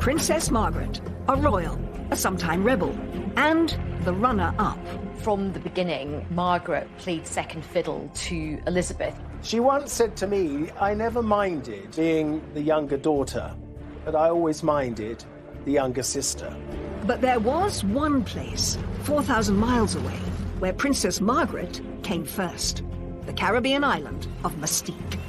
Princess Margaret, a royal, a sometime rebel, and the runner-up. From the beginning, Margaret played second fiddle to Elizabeth. She once said to me, I never minded being the younger daughter, but I always minded the younger sister. But there was one place, 4,000 miles away, where Princess Margaret came first. The Caribbean island of Mustique.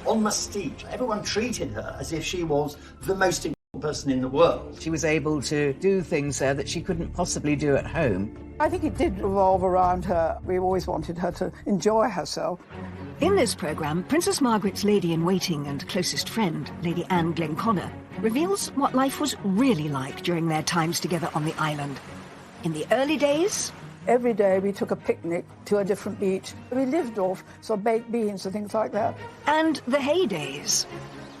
On Mustique, everyone treated her as if she was the most important person in the world. She was able to do things there that she couldn't possibly do at home. I think it did revolve around her. We always wanted her to enjoy herself. In this programme, Princess Margaret's lady-in-waiting and closest friend, Lady Anne Glenconnor, reveals what life was really like during their times together on the island. In the early days... Every day we took a picnic to a different beach. We lived off sort of baked beans and things like that. And the heydays.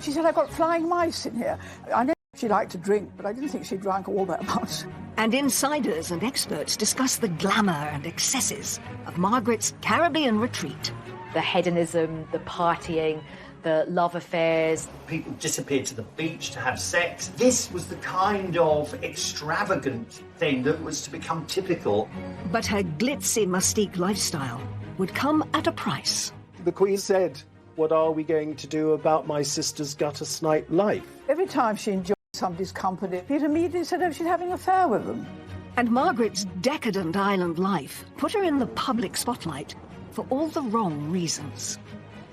She said, I've got flying mice in here. I know she liked to drink, but I didn't think she drank all that much. And insiders and experts discuss the glamour and excesses of Margaret's Caribbean retreat. The hedonism, the partying, the love affairs. People disappeared to the beach to have sex. This was the kind of extravagant thing that was to become typical. But her glitzy Mustique lifestyle would come at a price. The Queen said, what are we going to do about my sister's gutter snipe life? Every time she enjoyed somebody's company, Peter immediately said, oh, she's having an affair with them. And Margaret's decadent island life put her in the public spotlight for all the wrong reasons.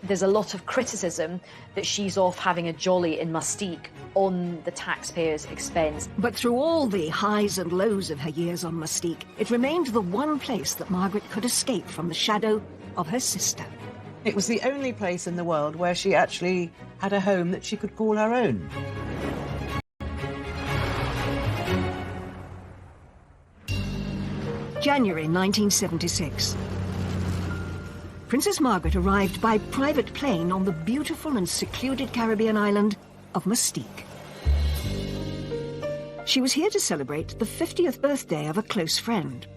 There's a lot of criticism that she's off having a jolly in Mustique on the taxpayers' expense. But through all the highs and lows of her years on Mustique, it remained the one place that Margaret could escape from the shadow of her sister. It was the only place in the world where she actually had a home that she could call her own. January 1976. Princess Margaret arrived by private plane on the beautiful and secluded Caribbean island of Mustique. She was here to celebrate the 50th birthday of a close friend.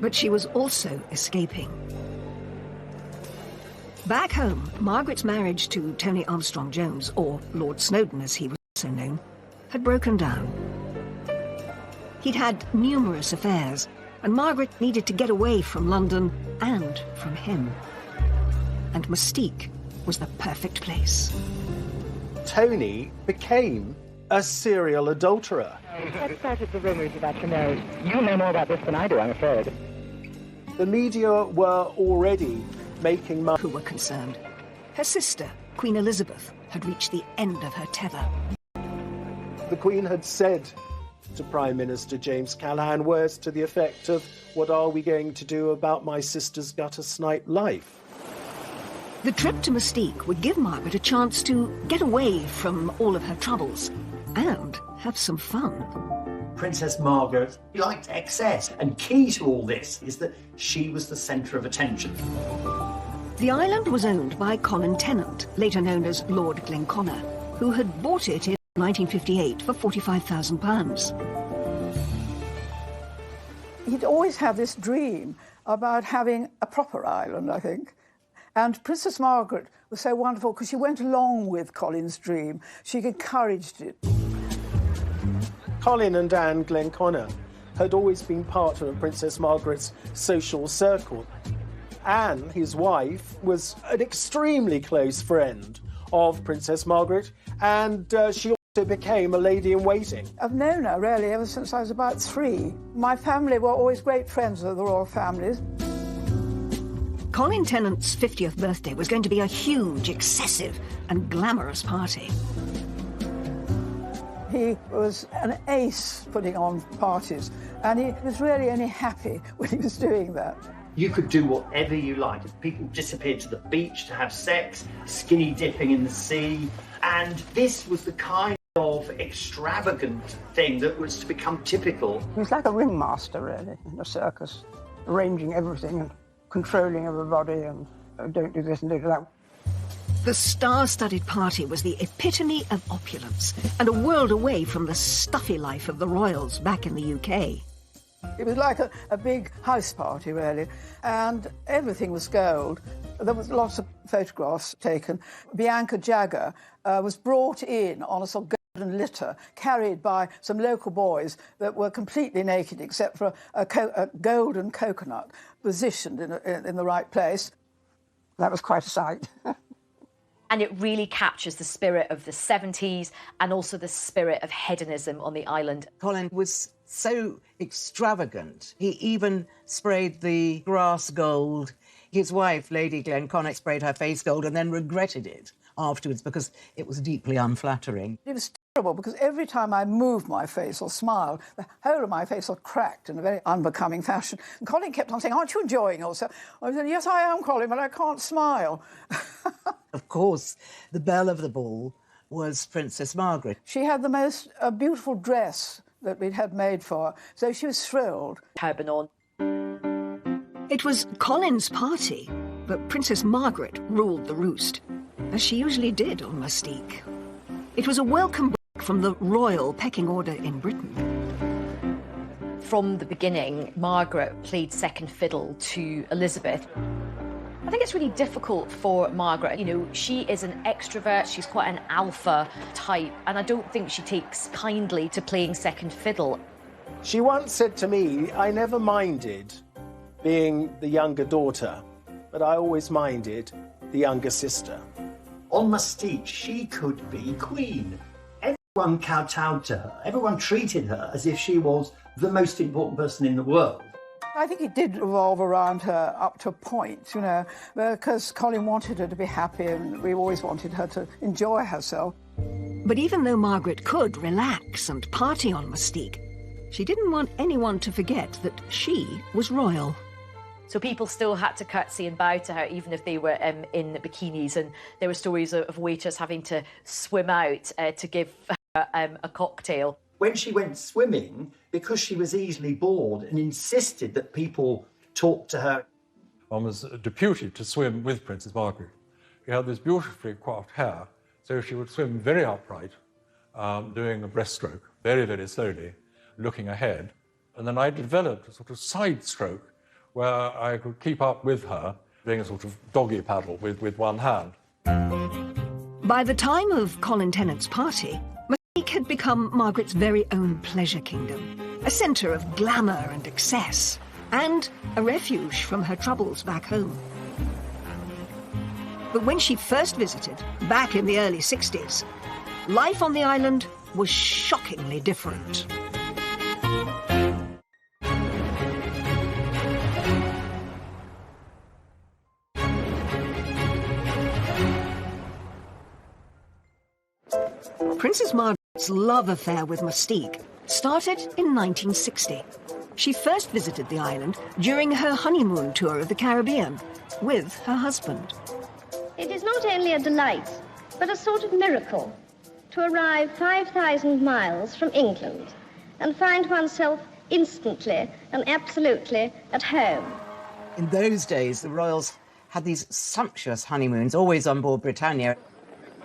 But she was also escaping. Back home, Margaret's marriage to Tony Armstrong-Jones, or Lord Snowdon as he was also known, had broken down. He'd had numerous affairs, and Margaret needed to get away from London and from him. And Mustique was the perfect place. Tony became a serial adulterer. What started the rumours about your marriage? You know more about this than I do, I'm afraid. The media were already making money. Who were concerned. Her sister, Queen Elizabeth, had reached the end of her tether. The Queen had said to Prime Minister James Callaghan words to the effect of, what are we going to do about my sister's gutter snipe life? The trip to Mustique would give Margaret a chance to get away from all of her troubles and have some fun. Princess Margaret liked excess, and key to all this is that she was the centre of attention. The island was owned by Colin Tennant, later known as Lord Glenconnor, who had bought it in 1958 for £45,000. He'd always had this dream about having a proper island, I think. And Princess Margaret was so wonderful because she went along with Colin's dream. She encouraged it. Colin and Anne Glenconnor had always been part of Princess Margaret's social circle. Anne, his wife, was an extremely close friend of Princess Margaret, and she also became a lady-in-waiting. I've known her, really, ever since I was about 3. My family were always great friends of the royal families. Colin Tennant's 50th birthday was going to be a huge, excessive and glamorous party. He was an ace putting on parties, and he was really only happy when he was doing that. You could do whatever you liked. People disappeared to the beach to have sex, skinny dipping in the sea, and this was the kind of extravagant thing that was to become typical. He was like a ringmaster, really, in a circus, arranging everything and controlling everybody and don't do this and don't do that. The star-studded party was the epitome of opulence and a world away from the stuffy life of the royals back in the UK. It was like a big house party, really, and everything was gold. There was lots of photographs taken. Bianca Jagger was brought in on a sort of and litter carried by some local boys that were completely naked except for a golden coconut positioned in the right place. That was quite a sight. And it really captures the spirit of the 70s and also the spirit of hedonism on the island. Colin was so extravagant. He even sprayed the grass gold. His wife, Lady Glenconnick, sprayed her face gold and then regretted it afterwards because it was deeply unflattering. It was terrible because every time I moved my face or smiled, the whole of my face was cracked in a very unbecoming fashion. And Colin kept on saying, "Aren't you enjoying yourself?" I said, "Yes, I am, Colin, but I can't smile." Of course, the belle of the ball was Princess Margaret. She had the most beautiful dress that we'd had made for her, so she was thrilled. Turban on. It was Colin's party, but Princess Margaret ruled the roost, as she usually did on Mustique. It was a welcome break from the royal pecking order in Britain. From the beginning, Margaret played second fiddle to Elizabeth. I think it's really difficult for Margaret. You know, she is an extrovert, she's quite an alpha type, and I don't think she takes kindly to playing second fiddle. She once said to me, "I never minded being the younger daughter, but I always minded the younger sister." On Mustique, she could be queen. Everyone kowtowed to her. Everyone treated her as if she was the most important person in the world. I think it did revolve around her up to a point, you know, because Colin wanted her to be happy and we always wanted her to enjoy herself. But even though Margaret could relax and party on Mustique, she didn't want anyone to forget that she was royal. So people still had to curtsy and bow to her, even if they were in bikinis. And there were stories of waiters having to swim out to give her a cocktail. When she went swimming, because she was easily bored and insisted that people talk to her. One was deputed to swim with Princess Margaret. She had this beautifully coiffed hair, so she would swim very upright, doing a breaststroke, very, very slowly, looking ahead. And then I developed a sort of side stroke where I could keep up with her, doing a sort of doggy paddle with one hand. By the time of Colin Tennant's party, Mustique had become Margaret's very own pleasure kingdom, a centre of glamour and excess, and a refuge from her troubles back home. But when she first visited, back in the early 60s, life on the island was shockingly different. Princess Margaret's love affair with Mustique started in 1960. She first visited the island during her honeymoon tour of the Caribbean with her husband. It is not only a delight, but a sort of miracle to arrive 5,000 miles from England and find oneself instantly and absolutely at home. In those days, the royals had these sumptuous honeymoons, always on board Britannia.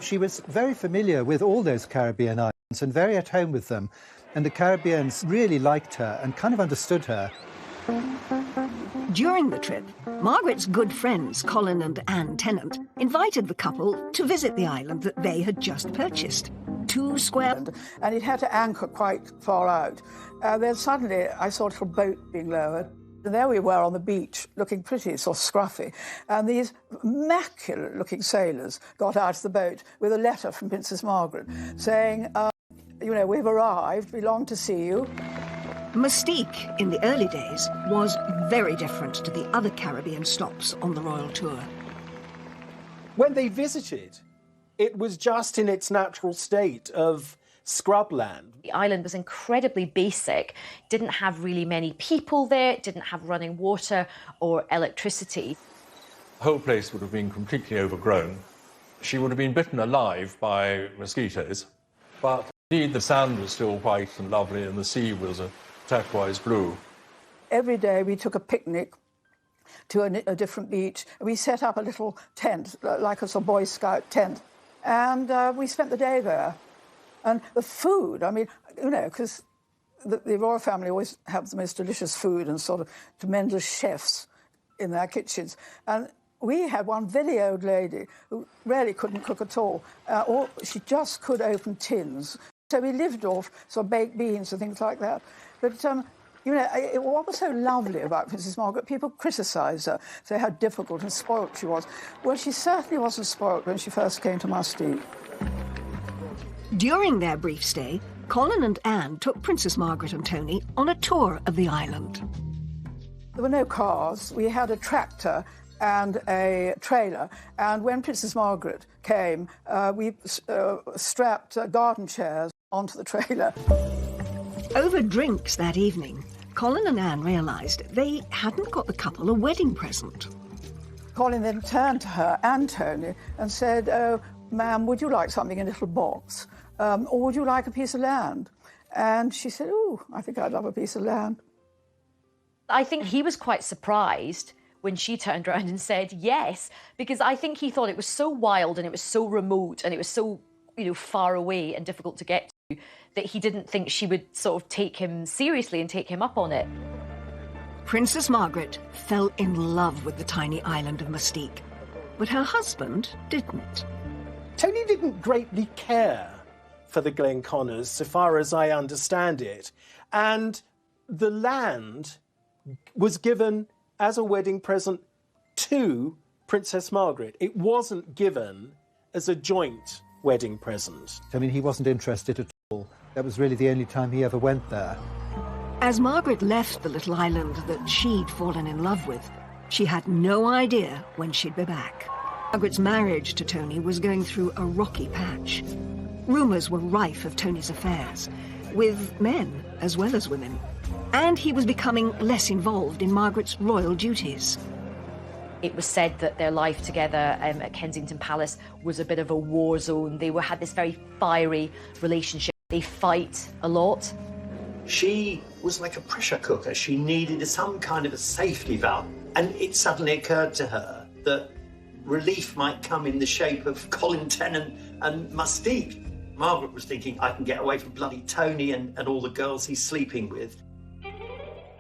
She was very familiar with all those Caribbean islands and very at home with them. And the Caribbeans really liked her and kind of understood her. During the trip, Margaret's good friends, Colin and Anne Tennant, invited the couple to visit the island that they had just purchased. 2 square... And it had to anchor quite far out. Then suddenly I saw a little boat being lowered. And there we were on the beach, looking pretty sort of scruffy. And these immaculate-looking sailors got out of the boat with a letter from Princess Margaret saying, you know, we've arrived, we long to see you. Mustique, in the early days, was very different to the other Caribbean stops on the royal tour. When they visited, it was just in its natural state of scrubland. The island was incredibly basic, didn't have really many people there, didn't have running water or electricity. The whole place would have been completely overgrown. She would have been bitten alive by mosquitoes, but indeed the sand was still white and lovely and the sea was a turquoise blue. Every day we took a picnic to a different beach. We set up a little tent, like a sort of Boy Scout tent, and we spent the day there. And the food, I mean, you know, because the royal family always have the most delicious food and sort of tremendous chefs in their kitchens. And we had one very old lady who really couldn't cook at all. Or she just could open tins So we lived off sort of baked beans and things like that. But, you know, what was so lovely about Princess Margaret, people criticised her, say how difficult and spoilt she was. Well, she certainly wasn't spoilt when she first came to Mustique. During their brief stay, Colin and Anne took Princess Margaret and Tony on a tour of the island. There were no cars. We had a tractor and a trailer. And when Princess Margaret came, we strapped garden chairs onto the trailer. Over drinks that evening, Colin and Anne realised they hadn't got the couple a wedding present. Colin then turned to her and Tony and said, "Oh, ma'am, would you like something in a little box? Or would you like a piece of land?" And she said, "Oh, I think I'd love a piece of land." I think he was quite surprised when she turned around and said yes, because I think he thought it was so wild and it was so remote and it was so, you know, far away and difficult to get to that he didn't think she would sort of take him seriously and take him up on it. Princess Margaret fell in love with the tiny island of Mustique, but her husband didn't. Tony didn't greatly care for the Glenconners, so far as I understand it, and the land was given as a wedding present to Princess Margaret. It wasn't given as a joint wedding present. I mean, he wasn't interested at all. That was really the only time he ever went there. As Margaret left the little island that she'd fallen in love with, she had no idea when she'd be back. Margaret's marriage to Tony was going through a rocky patch. Rumours were rife of Tony's affairs, with men as well as women. And he was becoming less involved in Margaret's royal duties. It was said that their life together at Kensington Palace was a bit of a war zone. They had this very fiery relationship. They fight a lot. She was like a pressure cooker. She needed some kind of a safety valve. And it suddenly occurred to her that relief might come in the shape of Colin Tennant and Mustique. Margaret was thinking, I can get away from bloody Tony and all the girls he's sleeping with.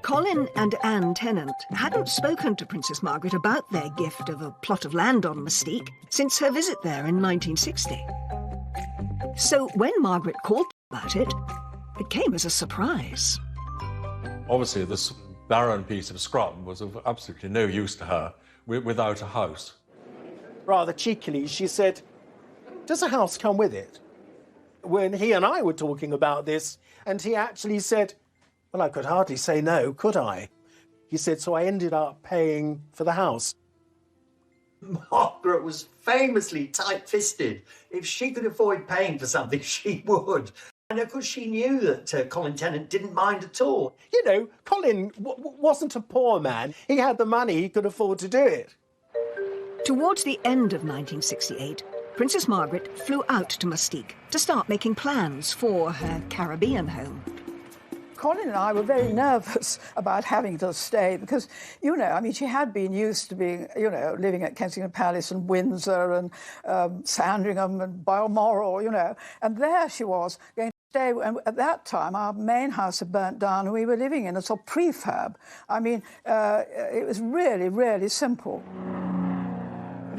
Colin and Anne Tennant hadn't spoken to Princess Margaret about their gift of a plot of land on Mustique since her visit there in 1960. So when Margaret called about it, it came as a surprise. Obviously, this barren piece of scrum was of absolutely no use to her without a house. Rather cheekily, she said, "Does a house come with it?" When he and I were talking about this, and he actually said, "Well, I could hardly say no, could I?" He said, "So I ended up paying for the house." Margaret was famously tight-fisted. If she could avoid paying for something, she would. And of course, she knew that Colin Tennant didn't mind at all. You know, Colin wasn't a poor man. He had the money, he could afford to do it. Towards the end of 1968, Princess Margaret flew out to Mustique to start making plans for her Caribbean home. Colin and I were very nervous about having to stay because, you know, I mean, she had been used to being, you know, living at Kensington Palace and Windsor and Sandringham and Balmoral, you know, and there she was going to stay. And at that time, our main house had burnt down and we were living in a sort of prefab. I mean, it was really, really simple.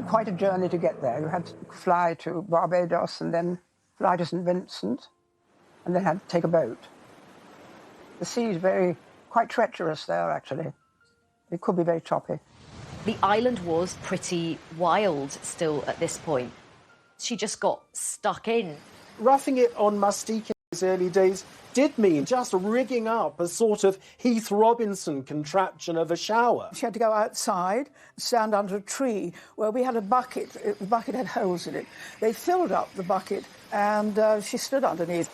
Quite a journey to get there. You had to fly to Barbados and then fly to St. Vincent and then had to take a boat. The sea is quite treacherous there, actually. It could be very choppy. The island was pretty wild still at this point. She just got stuck in. Roughing it on Mustique in those early days did mean just rigging up a sort of Heath Robinson contraption of a shower. She had to go outside, stand under a tree where we had a bucket. The bucket had holes in it. They filled up the bucket and she stood underneath.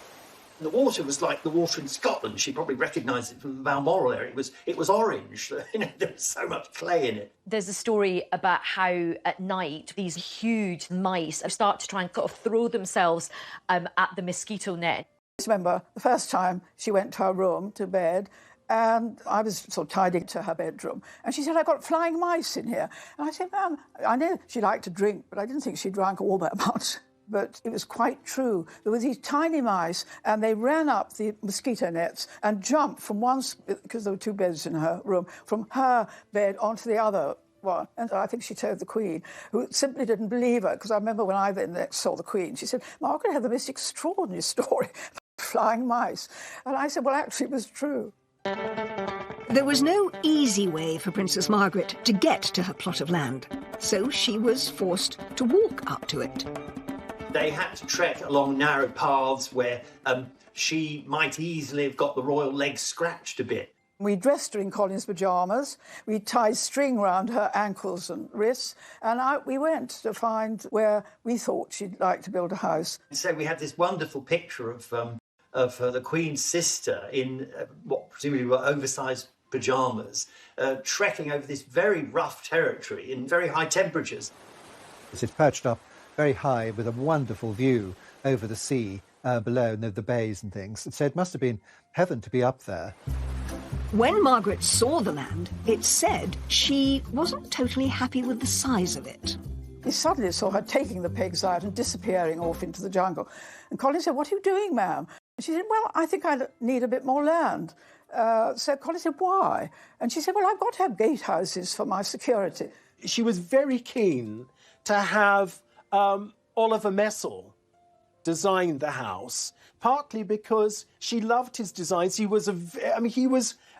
The water was like the water in Scotland. She probably recognised it from the Balmoral area. It was orange. You know, there was so much clay in it. There's a story about how at night these huge mice start to try and sort of throw themselves at the mosquito net. I remember the first time she went to her room, to bed, and I was sort of tidying to her bedroom. And she said, "I've got flying mice in here." And I said, "Ma'am, I know she liked to drink, but I didn't think she drank all that much." But it was quite true. There were these tiny mice, and they ran up the mosquito nets and jumped from one, because there were two beds in her room, from her bed onto the other one. And I think she told the Queen, who simply didn't believe her, because I remember when I then next saw the Queen, she said, "Margaret had the most extraordinary story flying mice. And I said, well, actually, it was true. There was no easy way for Princess Margaret to get to her plot of land, so she was forced to walk up to it. They had to trek along narrow paths where she might easily have got the royal legs scratched a bit. We dressed her in Colin's pyjamas, we tied string round her ankles and wrists, and out we went to find where we thought she'd like to build a house. So we had this wonderful picture of the Queen's sister in what presumably were oversized pyjamas, trekking over this very rough territory in very high temperatures. It's perched up very high with a wonderful view over the sea below, and the bays and things. So it must have been heaven to be up there. When Margaret saw the land, it said she wasn't totally happy with the size of it. He suddenly saw her taking the pigs out and disappearing off into the jungle. And Colin said, what are you doing, ma'am? And she said, well, I think I need a bit more land. So Colin said, why? And she said, well, I've got to have gatehouses for my security. She was very keen to have Oliver Messel design the house, partly because she loved his designs. He was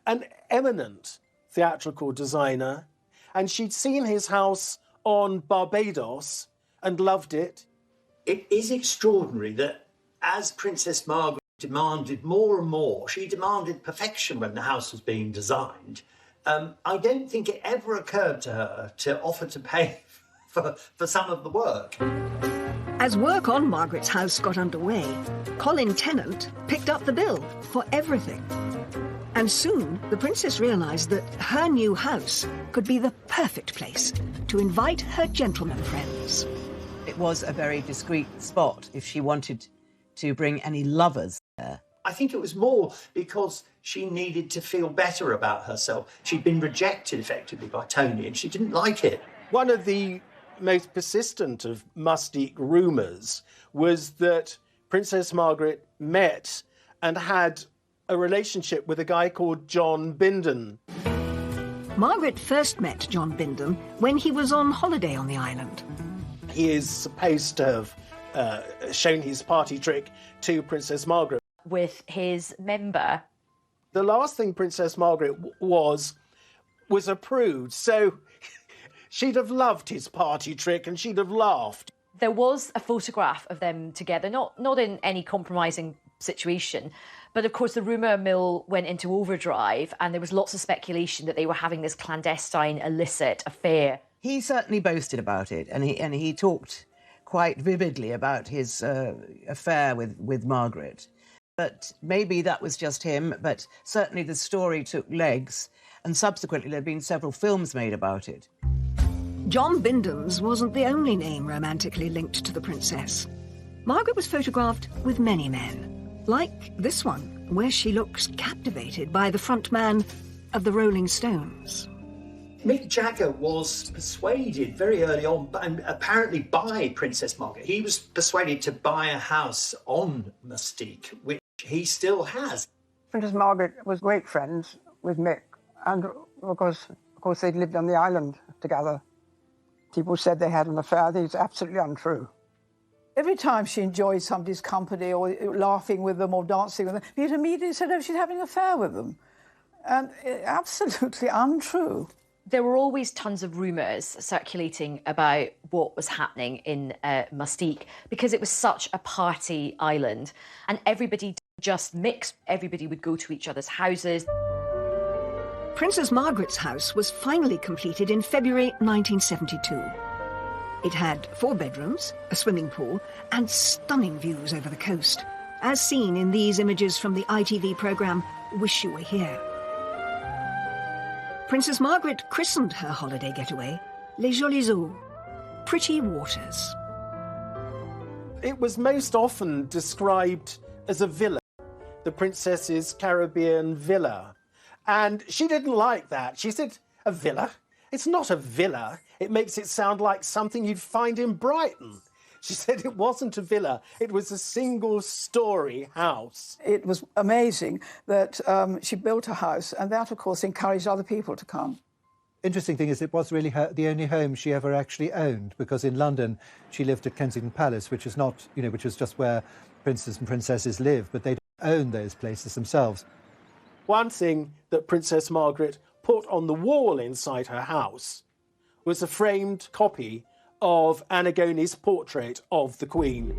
an eminent theatrical designer, and she'd seen his house on Barbados and loved it. It is extraordinary that as Princess Margaret demanded more and more, she demanded perfection when the house was being designed. I don't think it ever occurred to her to offer to pay for some of the work. As work on Margaret's house got underway, Colin Tennant picked up the bill for everything. And soon, the princess realised that her new house could be the perfect place to invite her gentleman friends. It was a very discreet spot if she wanted to bring any lovers there. I think it was more because she needed to feel better about herself. She'd been rejected effectively by Tony and she didn't like it. One of the most persistent of Mustique rumours was that Princess Margaret met and had a relationship with a guy called John Bindon. Margaret first met John Bindon when he was on holiday on the island. He is supposed to have shown his party trick to Princess Margaret. With his member. The last thing Princess Margaret was approved, so she'd have loved his party trick and she'd have laughed. There was a photograph of them together, not in any compromising situation, but of course the rumour mill went into overdrive and there was lots of speculation that they were having this clandestine, illicit affair. He certainly boasted about it, and he talked quite vividly about his affair with Margaret. But maybe that was just him, but certainly the story took legs, and subsequently there have been several films made about it. John Bindon's wasn't the only name romantically linked to the princess. Margaret was photographed with many men, like this one, where she looks captivated by the front man of the Rolling Stones. Mick Jagger was persuaded very early on, and apparently by Princess Margaret. He was persuaded to buy a house on Mustique, which he still has. Princess Margaret was great friends with Mick, and of course they'd lived on the island together. People said they had an affair. It's absolutely untrue. Every time she enjoyed somebody's company or laughing with them or dancing with them, you'd immediately said, oh, she's having an affair with them. And absolutely untrue. There were always tons of rumours circulating about what was happening in Mustique because it was such a party island and everybody just mixed. Everybody would go to each other's houses. Princess Margaret's house was finally completed in February 1972. It had 4 bedrooms, a swimming pool and stunning views over the coast, as seen in these images from the ITV programme Wish You Were Here. Princess Margaret christened her holiday getaway Les Jolies Eaux, pretty waters. It was most often described as a villa, the princess's Caribbean villa. And she didn't like that. She said, a villa? It's not a villa. It makes it sound like something you'd find in Brighton. She said it wasn't a villa, it was a single-storey house. It was amazing that she built a house, and that, of course, encouraged other people to come. Interesting thing is it was really the only home she ever actually owned, because in London she lived at Kensington Palace, which is not, which is just where princes and princesses live, but they own those places themselves. One thing that Princess Margaret put on the wall inside her house was a framed copy of Antigone's portrait of the Queen.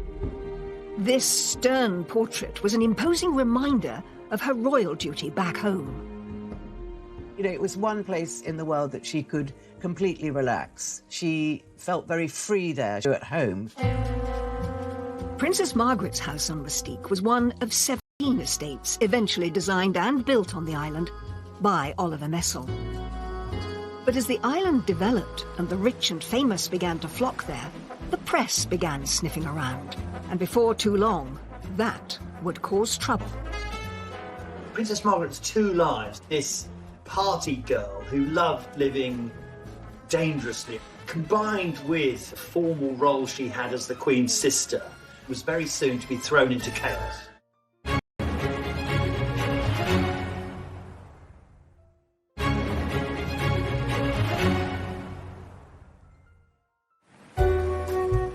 This stern portrait was an imposing reminder of her royal duty back home. You know, it was one place in the world that she could completely relax. She felt very free there at home. Princess Margaret's house on Mustique was one of 17 estates eventually designed and built on the island by Oliver Messel. But as the island developed and the rich and famous began to flock there, the press began sniffing around. And before too long, that would cause trouble. Princess Margaret's two lives, this party girl who loved living dangerously, combined with the formal role she had as the Queen's sister, was very soon to be thrown into chaos.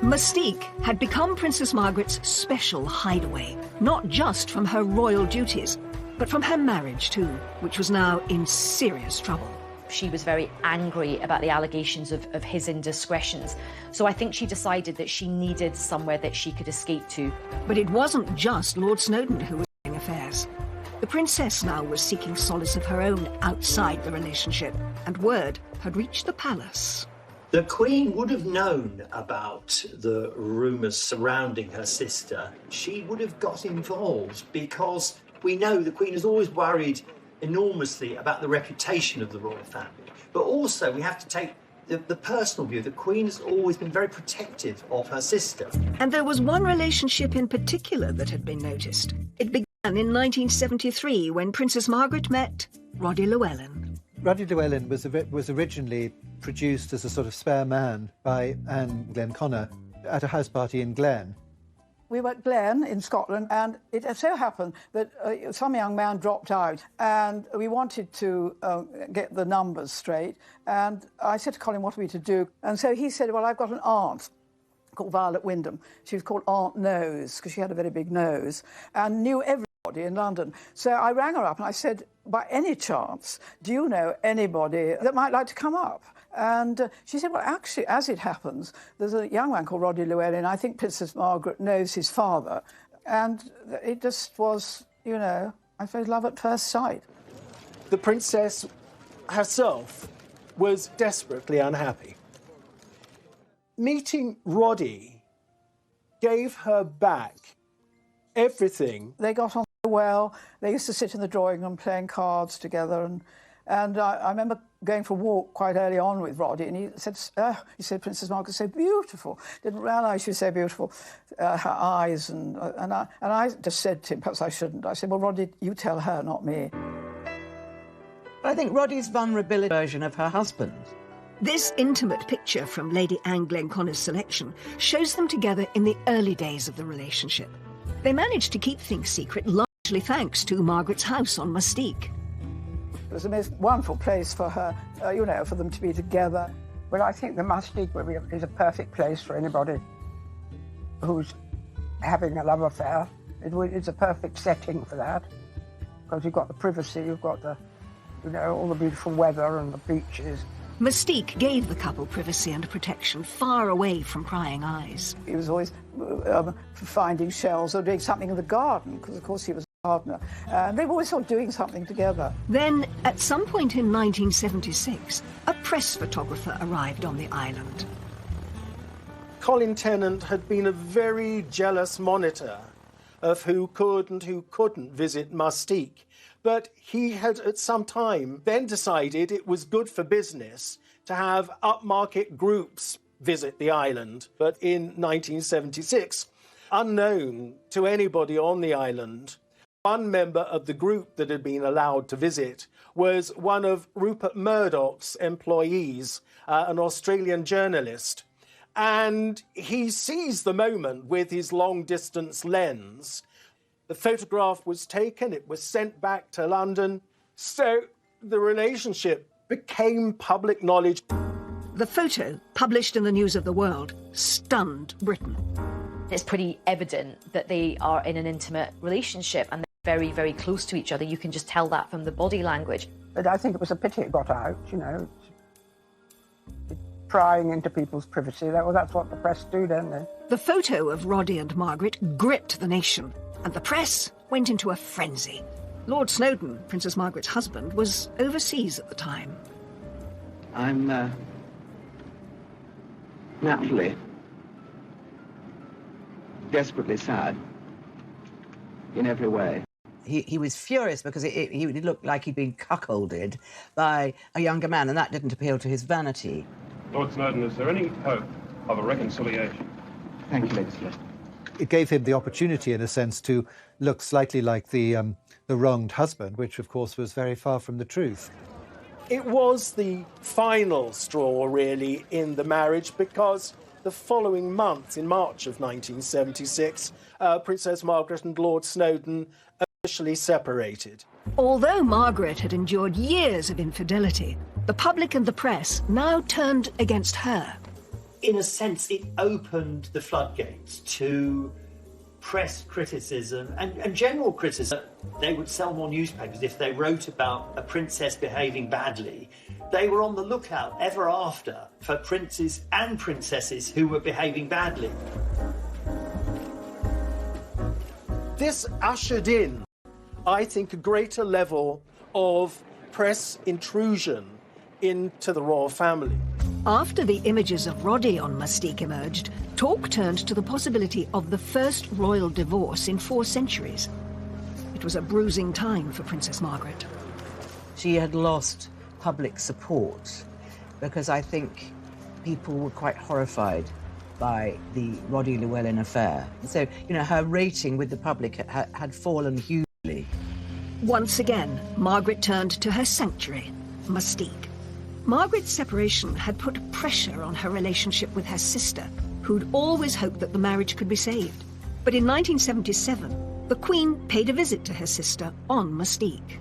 Mustique had become Princess Margaret's special hideaway, not just from her royal duties, but from her marriage too, which was now in serious trouble. She was very angry about the allegations of his indiscretions, so I think she decided that she needed somewhere that she could escape to. But it wasn't just Lord Snowdon who was doing affairs. The princess now was seeking solace of her own outside the relationship, and word had reached the palace. The Queen would have known about the rumours surrounding her sister. She would have got involved because we know the Queen has always worried enormously about the reputation of the royal family. But also we have to take the personal view. The Queen has always been very protective of her sister. And there was one relationship in particular that had been noticed. It began in 1973 when Princess Margaret met Roddy Llewellyn. Roddy Llewellyn was originally produced as a sort of spare man by Anne Glenconner at a house party in Glen. We were at Glen in Scotland, and it so happened that some young man dropped out, and we wanted to get the numbers straight. And I said to Colin, what are we to do? And so he said, well, I've got an aunt called Violet Wyndham. She was called Aunt Nose because she had a very big nose and knew everybody in London. So I rang her up and I said, by any chance, do you know anybody that might like to come up? And she said, well, actually, as it happens, there's a young man called Roddy Llewellyn. I think Princess Margaret knows his father. And it just was, you know, I suppose love at first sight. The princess herself was desperately unhappy. Meeting Roddy gave her back everything. They got on well. They used to sit in the drawing room playing cards together. And I remember going for a walk quite early on with Roddy, and he said, Princess Margaret's so beautiful. Didn't realise she was so beautiful, her eyes. And I just said to him, perhaps I shouldn't. I said, well, Roddy, you tell her, not me. I think Roddy's vulnerability version of her husband. This intimate picture from Lady Anne Glenconner's selection shows them together in the early days of the relationship. They managed to keep things secret largely thanks to Margaret's house on Mustique. It was the most wonderful place for her, you know, for them to be together. Well, I think the Mustique is a perfect place for anybody who's having a love affair. It's a perfect setting for that, because you've got the privacy, you've got the, you know, all the beautiful weather and the beaches. Mustique gave the couple privacy and protection far away from prying eyes. He was always finding shells or doing something in the garden, because, of course, he was a gardener. They were always sort of doing something together. Then, at some point in 1976, a press photographer arrived on the island. Colin Tennant had been a very jealous monitor of who could and who couldn't visit Mustique. But he had at some time then decided it was good for business to have upmarket groups visit the island. But in 1976, unknown to anybody on the island, one member of the group that had been allowed to visit was one of Rupert Murdoch's employees, an Australian journalist. And he seized the moment with his long-distance lens. The photograph was taken, it was sent back to London, so the relationship became public knowledge. The photo, published in the News of the World, stunned Britain. It's pretty evident that they are in an intimate relationship, and very, very close to each other. You can just tell that from the body language. But I think it was a pity it got out, you know. Prying into people's privacy. Well, that's what the press do, don't they? The photo of Roddy and Margaret gripped the nation, and the press went into a frenzy. Lord Snowdon, Princess Margaret's husband, was overseas at the time. I'm naturally desperately sad in every way. He was furious because he looked like he'd been cuckolded by a younger man, and that didn't appeal to his vanity. Lord Snowdon, is there any hope of a reconciliation? Thank you, Lady Smith. It gave him the opportunity, in a sense, to look slightly like the wronged husband, which, of course, was very far from the truth. It was the final straw, really, in the marriage, because the following month, in March of 1976, Princess Margaret and Lord Snowdon officially separated. Although Margaret had endured years of infidelity, the public and the press now turned against her. In a sense, it opened the floodgates to press criticism and general criticism. They would sell more newspapers if they wrote about a princess behaving badly. They were on the lookout ever after for princes and princesses who were behaving badly. This ushered in, I think, a greater level of press intrusion into the royal family. After the images of Roddy on Mustique emerged, talk turned to the possibility of the first royal divorce in 4 centuries. It was a bruising time for Princess Margaret. She had lost public support because I think people were quite horrified by the Roddy Llewellyn affair. So, you know, her rating with the public had fallen hugely. Once again, Margaret turned to her sanctuary, Mustique. Margaret's separation had put pressure on her relationship with her sister, who'd always hoped that the marriage could be saved. But in 1977, the Queen paid a visit to her sister on Mustique.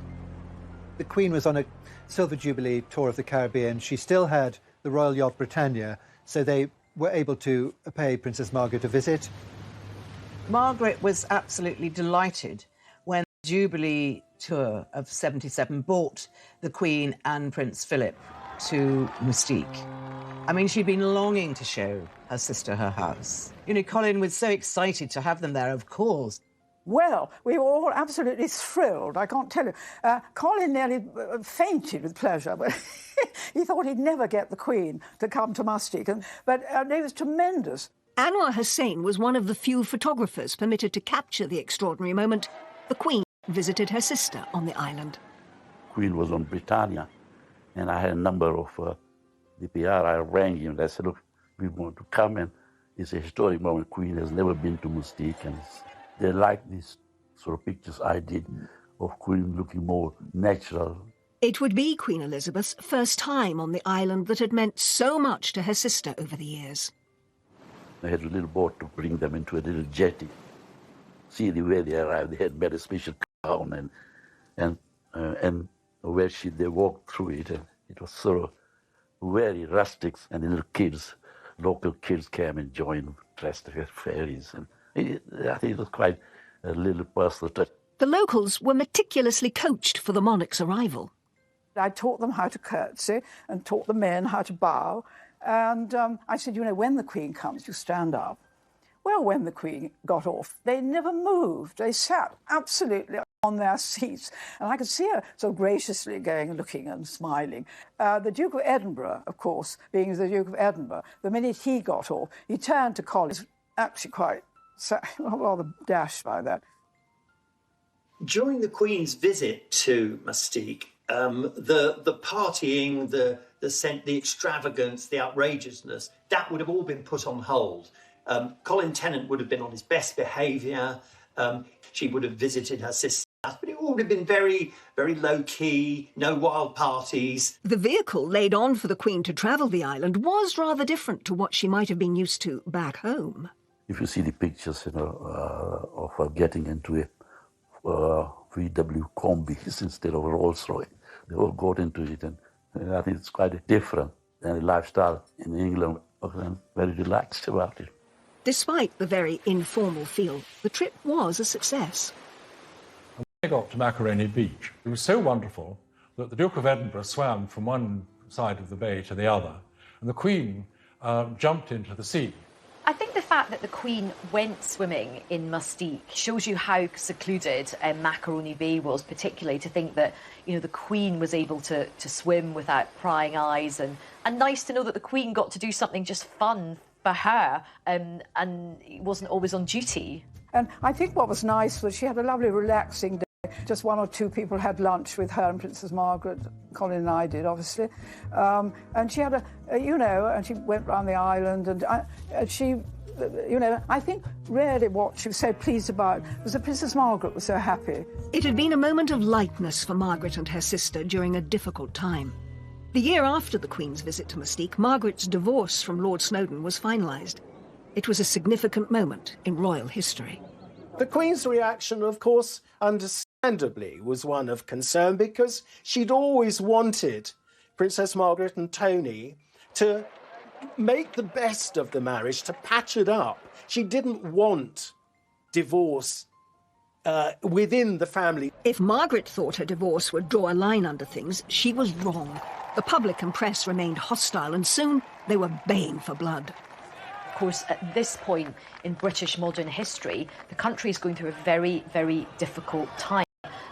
The Queen was on a Silver Jubilee tour of the Caribbean. She still had the Royal Yacht Britannia, so they were able to pay Princess Margaret a visit. Margaret was absolutely delighted when the Jubilee tour of 77 brought the Queen and Prince Philip to Mustique. I mean, she'd been longing to show her sister her house. You know, Colin was so excited to have them there, of course. Well, we were all absolutely thrilled, I can't tell you. Colin nearly fainted with pleasure, but he thought he'd never get the Queen to come to Mustique, but it was tremendous. Anwar Hussain was one of the few photographers permitted to capture the extraordinary moment. The Queen visited her sister on the island. Queen was on Britannia, and I had a number of the PR. I rang him and I said, look, we want to come, and it's a historic moment. Queen has never been to Mustique, and they like these sort of pictures I did of Queen looking more natural. It would be Queen Elizabeth's first time on the island that had meant so much to her sister over the years. They had a little boat to bring them into a little jetty. See the way they arrived, they had made a special gown, and where they walked through it, and it was sort of very rustic, and the little kids, local kids came and joined, dressed as fairies, and I think it was quite a little personal touch. The locals were meticulously coached for the monarch's arrival. I taught them how to curtsy and taught the men how to bow. And I said, you know, when the Queen comes, you stand up. Well, when the Queen got off, they never moved. They sat absolutely on their seats. And I could see her so graciously going, looking and smiling. The Duke of Edinburgh, of course, being the Duke of Edinburgh, the minute he got off, he turned to Colin, actually quite rather dashed by that. During the Queen's visit to Mustique, the partying, the extravagance, the outrageousnly, that would have all been put on hold. Colin Tennant would have been on his best behaviour. She would have visited her sister, but it all would have been very, very low-key, no wild parties. The vehicle laid on for the Queen to travel the island was rather different to what she might have been used to back home. If you see the pictures, of her getting into a VW Combis instead of a Rolls-Royce, they all got into it, and I think it's quite different than the lifestyle in England. I'm very relaxed about it. Despite the very informal feel, the trip was a success. they got to Macaroni Beach, it was so wonderful that the Duke of Edinburgh swam from one side of the bay to the other, and the Queen jumped into the sea. I think the fact that the Queen went swimming in Mustique shows you how secluded Macaroni Bay was, particularly to think that, you know, the Queen was able to swim without prying eyes, and nice to know that the Queen got to do something just fun for her and wasn't always on duty. And I think what was nice was she had a lovely relaxing day. Just one or two people had lunch with her and Princess Margaret. Colin and I did, obviously. And she had and she went round the island, and she, I think really what she was so pleased about was that Princess Margaret was so happy. It had been a moment of lightness for Margaret and her sister during a difficult time. The year after the Queen's visit to Mustique, Margaret's divorce from Lord Snowdon was finalised. It was a significant moment in royal history. The Queen's reaction, of course, understandably, was one of concern, because she'd always wanted Princess Margaret and Tony to make the best of the marriage, to patch it up. She didn't want divorce within the family. If Margaret thought her divorce would draw a line under things, she was wrong. The public and press remained hostile, and soon they were baying for blood. Of course, at this point in British modern history, the country is going through a very, very difficult time.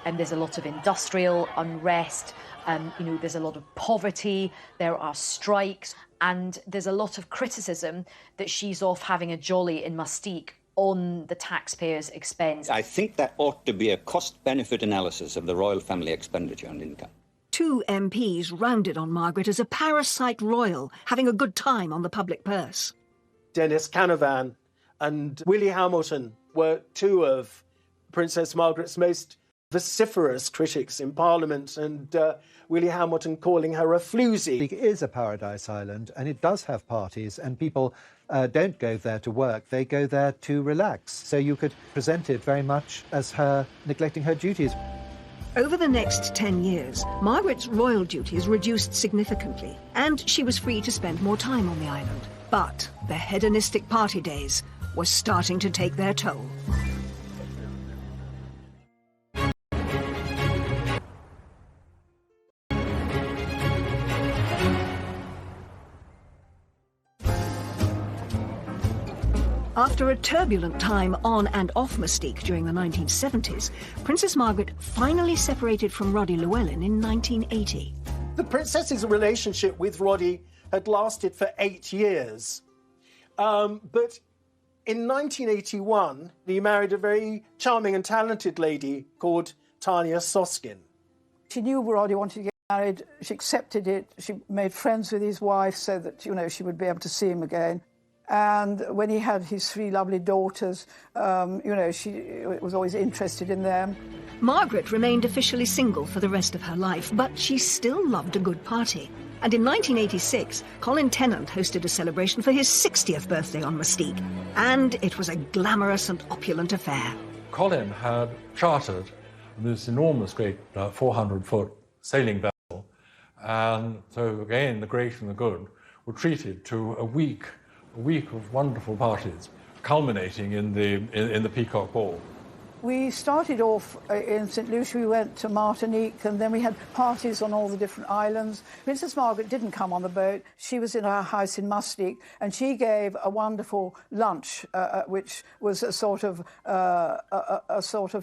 And there's a lot of industrial unrest, there's a lot of poverty, there are strikes, and there's a lot of criticism that she's off having a jolly in Mustique on the taxpayers' expense. I think there ought to be a cost-benefit analysis of the royal family expenditure on income. 2 MPs rounded on Margaret as a parasite royal, having a good time on the public purse. Dennis Canavan and Willie Hamilton were 2 of Princess Margaret's most vociferous critics in Parliament, and Willie Hamilton calling her a floozy. It is a paradise island, and it does have parties, and people don't go there to work, they go there to relax. So you could present it very much as her neglecting her duties. Over the next 10 years, Margaret's royal duties reduced significantly, and she was free to spend more time on the island. But the hedonistic party days were starting to take their toll. After a turbulent time on and off Mustique during the 1970s, Princess Margaret finally separated from Roddy Llewellyn in 1980. The princess's relationship with Roddy had lasted for 8 years. But in 1981, he married a very charming and talented lady called Tanya Soskin. She knew Roddy wanted to get married. She accepted it. She made friends with his wife so that, she would be able to see him again. And when he had his 3 lovely daughters, she was always interested in them. Margaret remained officially single for the rest of her life, but she still loved a good party. And in 1986, Colin Tennant hosted a celebration for his 60th birthday on Mustique. And it was a glamorous and opulent affair. Colin had chartered this enormous, great 400-foot sailing vessel. And so, again, the great and the good were treated to a week of wonderful parties, culminating in the Peacock Ball. We started off in St. Lucia, we went to Martinique, and then we had parties on all the different islands. Princess Margaret didn't come on the boat. She was in her house in Mustique, and she gave a wonderful lunch, which was a sort of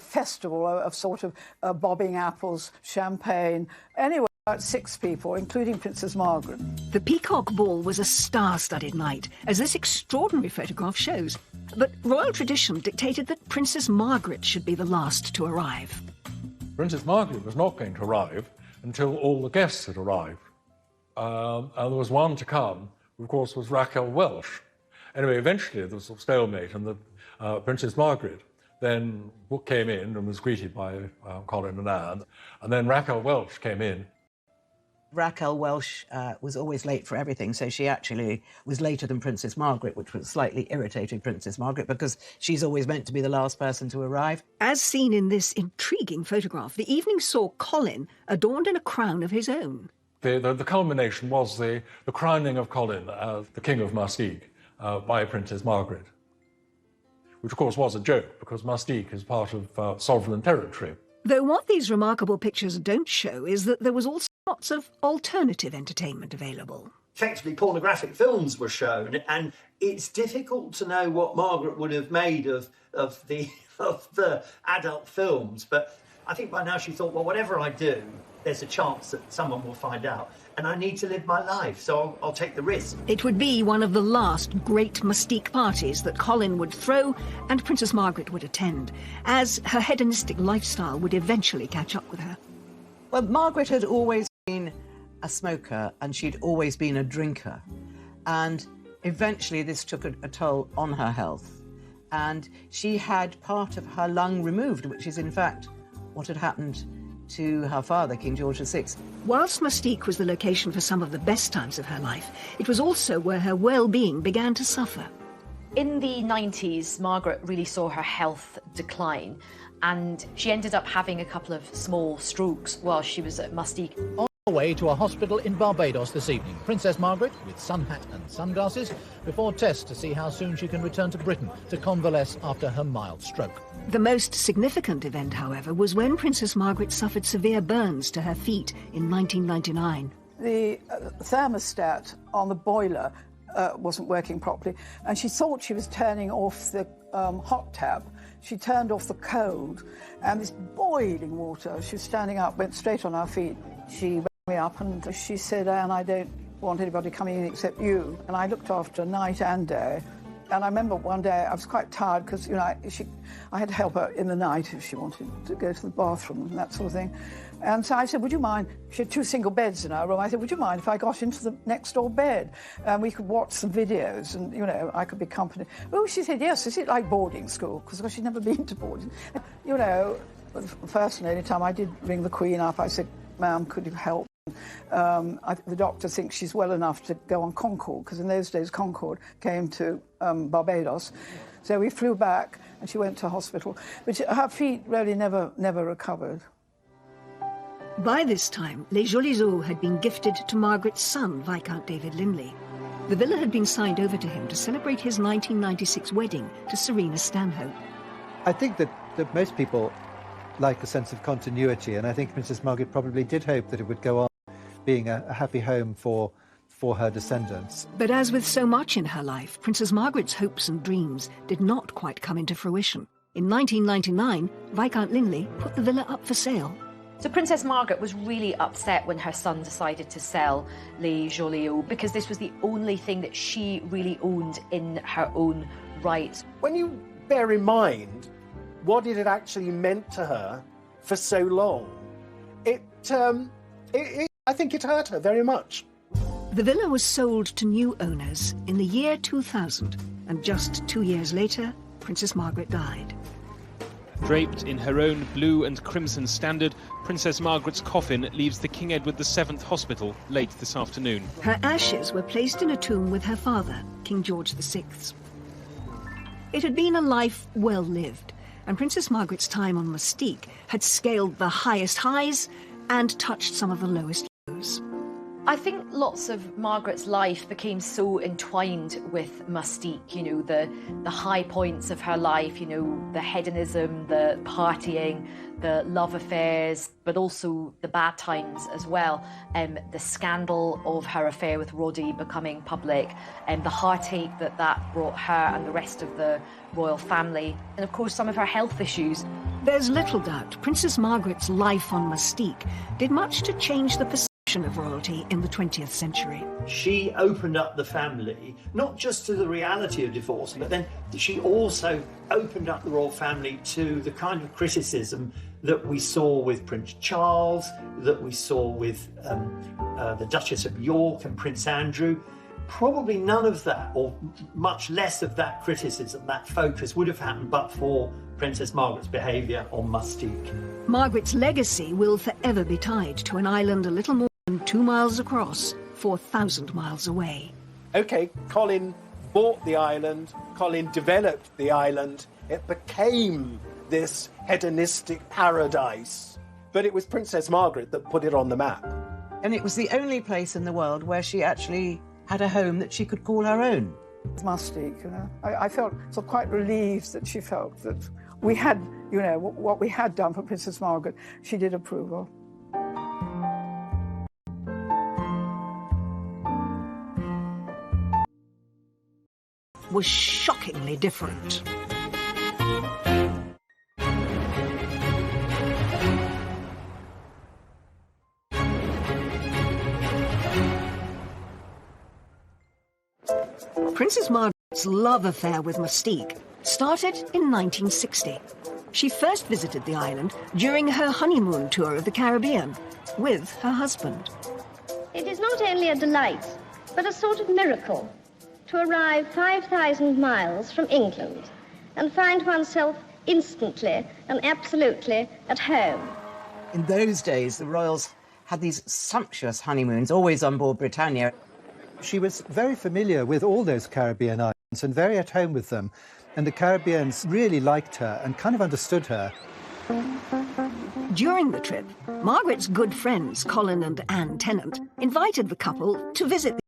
festival, of bobbing apples, champagne. Anyway, about 6 people, including Princess Margaret. The Peacock Ball was a star-studded night, as this extraordinary photograph shows. But royal tradition dictated that Princess Margaret should be the last to arrive. Princess Margaret was not going to arrive until all the guests had arrived. And there was one to come, who of course was Raquel Welch. Anyway, eventually there was a stalemate, and the Princess Margaret then came in and was greeted by Colin and Anne. And then Raquel Welch came in. Raquel Welch was always late for everything, so she actually was later than Princess Margaret, which was slightly irritating Princess Margaret because she's always meant to be the last person to arrive. As seen in this intriguing photograph, the evening saw Colin adorned in a crown of his own. The culmination was the crowning of Colin as the King of Mustique by Princess Margaret, which of course was a joke because Mustique is part of sovereign territory. Though what these remarkable pictures don't show is that there was also lots of alternative entertainment available. Effectively, pornographic films were shown, and it's difficult to know what Margaret would have made of the adult films. But I think by now she thought, well, whatever I do, there's a chance that someone will find out, and I need to live my life, so I'll take the risk. It would be one of the last great Mustique parties that Colin would throw and Princess Margaret would attend, as her hedonistic lifestyle would eventually catch up with her. Well, Margaret had always been a smoker and she'd always been a drinker. And eventually this took a toll on her health. And she had part of her lung removed, which is in fact what had happened to her father, King George VI. Whilst Mustique was the location for some of the best times of her life, it was also where her well-being began to suffer. In the 90s, Margaret really saw her health decline, and she ended up having a couple of small strokes while she was at Mustique. On her way to a hospital in Barbados this evening, Princess Margaret, with sun hat and sunglasses, before tests to see how soon she can return to Britain to convalesce after her mild stroke. The most significant event, however, was when Princess Margaret suffered severe burns to her feet in 1999. The thermostat on the boiler wasn't working properly, and she thought she was turning off the hot tap. She turned off the cold, and this boiling water, she was standing up, went straight on our feet. She woke me up and she said, Anne, I don't want anybody coming in except you. And I looked after her night and day. And I remember one day I was quite tired because, you know, I had to help her in the night if she wanted to go to the bathroom and that sort of thing. And so I said, would you mind, she had 2 single beds in our room, I said, would you mind if I got into the next door bed and we could watch some videos and, you know, I could be company. Oh, she said, yes, is it like boarding school? Because she'd never been to boarding. You know, first and only time I did ring the Queen up, I said, ma'am, could you help? The doctor thinks she's well enough to go on Concorde, because in those days Concorde came to Barbados. So we flew back and she went to hospital. But her feet really never recovered. By this time, Les Jolis Eaux had been gifted to Margaret's son, Viscount David Linley. The villa had been signed over to him to celebrate his 1996 wedding to Serena Stanhope. I think that most people like a sense of continuity, and I think Princess Margaret probably did hope that it would go on being a happy home for her descendants. But as with so much in her life, Princess Margaret's hopes and dreams did not quite come into fruition. In 1999, Viscount Linley put the villa up for sale. So Princess Margaret was really upset when her son decided to sell Les Jolis Eaux, because this was the only thing that she really owned in her own right. When you bear in mind what it had actually meant to her for so long, I think it hurt her very much. The villa was sold to new owners in the year 2000, and just 2 years later, Princess Margaret died. Draped in her own blue and crimson standard, Princess Margaret's coffin leaves the King Edward VII Hospital late this afternoon. Her ashes were placed in a tomb with her father, King George VI. It had been a life well lived, and Princess Margaret's time on Mustique had scaled the highest highs and touched some of the lowest lows. I think lots of Margaret's life became so entwined with Mustique, you know, the high points of her life, you know, the hedonism, the partying, the love affairs, but also the bad times as well. The scandal of her affair with Roddy becoming public, and the heartache that brought her and the rest of the royal family, and of course some of her health issues. There's little doubt Princess Margaret's life on Mustique did much to change the perception of royalty in the 20th century. She opened up the family, not just to the reality of divorce, but then she also opened up the royal family to the kind of criticism that we saw with Prince Charles, that we saw with the Duchess of York and Prince Andrew. Probably none of that, or much less of that criticism, that focus, would have happened but for Princess Margaret's behaviour on Mustique. Margaret's legacy will forever be tied to an island a little more than 2 miles across, 4,000 miles away. OK, Colin bought the island, Colin developed the island, it became this hedonistic paradise. But it was Princess Margaret that put it on the map. And it was the only place in the world where she actually had a home that she could call her own. Mustique, you know. I felt so quite relieved that she felt that we had you know, what we had done for Princess Margaret, she did approve of. Was shockingly different. Princess Margaret's love affair with Mustique started in 1960. She first visited the island during her honeymoon tour of the Caribbean with her husband. It is not only a delight, but a sort of miracle to arrive 5,000 miles from England and find oneself instantly and absolutely at home. In those days, the royals had these sumptuous honeymoons, always on board Britannia. She was very familiar with all those Caribbean islands and very at home with them. And the Caribbeans really liked her and kind of understood her. During the trip, Margaret's good friends, Colin and Anne Tennant, invited the couple to visit the